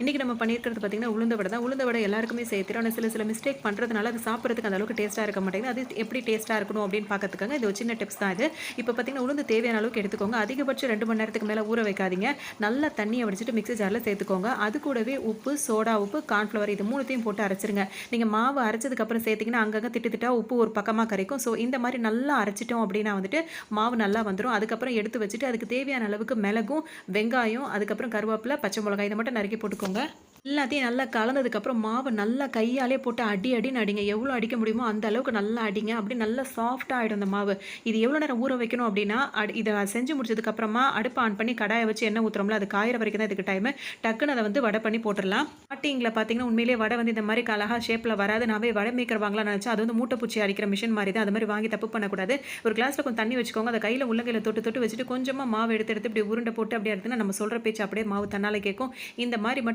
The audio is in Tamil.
இன்னைக்கு நம்ம பண்ணியிருக்கிறது பார்த்தீங்கன்னா, உளுந்த வடை தான். உளுந்த வடை எல்லாருக்குமே செய்ய தெரியும். ஆனா சில மிஸ்டேக் பண்றதுனால அது சாப்பிடுறதுக்கு அந்த அளவுக்கு டேஸ்ட்டா இருக்க மாட்டேங்குது. அது எப்படி டேஸ்ட்டா இருக்கணும் அப்படின்னு பார்க்கறதுக்காக இது ஒரு சின்ன டிப்ஸ் தான் இது. இப்ப பார்த்தீங்கன்னா, உளுந்து தேவையான அளவுக்கு எடுத்துக்கோங்க. அதிகபட்சம் 2 மணி நேரத்துக்கு மேல ஊற வைக்காதீங்க. நல்லா தண்ணிய வடிச்சுட்டு மிக்ஸி ஜார்ல சேர்த்துக்கோங்க. அது கூடவே உப்பு, சோடா உப்பு, கார்ன்ஃப்ளவர் இது 3த்தையும் போட்டு அரைச்சுருங்க. நீங்க மாவு அரைச்சதுக்கு அப்புறம் சேர்த்தீங்கன்னா, அங்கங்க திட்டு திட்டா உப்பு ஒரு பக்கமா கரைக்கும். ஸோ இந்த மாரி நல்லா அரைச்சிட்டோம் அப்படின்னா வந்துட்டு, மாவு நல்லா வந்துரும். அதுக்கப்புறம் எடுத்து வச்சுட்டு, அதுக்கு தேவையான அளவுக்கு மிளகும், வெங்காயம், அதுக்கப்புறம் கருவேப்பில, பச்சை மிளகாய் இத மட்டும் நறுக்கி போட்டுக்கோங்க. எல்லாத்தையும் நல்லா கலந்ததுக்கப்புறம் மாவு நல்லா கையாலே போட்டு அடி அடின்னு அடிங்க. எவ்வளோ அடிக்க முடியுமோ அந்த அளவுக்கு நல்லா அடிங்க. அப்படியே நல்லா சாஃப்ட்டா ஆயிடும் அந்த மாவு. இது எவ்வளோ நேரம் ஊற வைக்கணும் அப்படின்னா, இத செஞ்சு முடிச்சதுக்கப்புறமா அடுப்ப ஆன் பண்ணி கடாய வச்சு எண்ணெய் ஊத்துறோம்ல, அது காயிற வரைக்கும் தான் இதுக்கு டைமு. டக்குனு அத வந்து வடை பண்ணி போட்டுறலாம். ஸ்டார்ட்டிங்ல பார்த்தீங்கன்னா, உண்மையிலேயே வடை வந்து இந்த மாரி அழகா ஷேப்ல வராது. நான் போய் வடை மேக்கர் வாங்கலாம்னு நெனச்சேன். அது வந்து மூட்டை பூச்சி அரிக்கிற மிஷின் மாரி தான். அது மாரி வாங்கி தப்பு பண்ணக்கூடாது. ஒரு கிளாஸ்ல கொஞ்சம் தண்ணி வச்சுக்கோங்க. அத கையில உள்ளங்கையில தொட்டு தொட்டு வச்சுட்டு கொஞ்சமா மாவு எடுத்து எடுத்து இப்படி உருண்டை போட்டு அப்படியே எடுத்தீங்கன்னா, நம்ம சொல்ற பேச்சு அப்படியே மாவு தன்னால கேட்கும். இந்த மாரி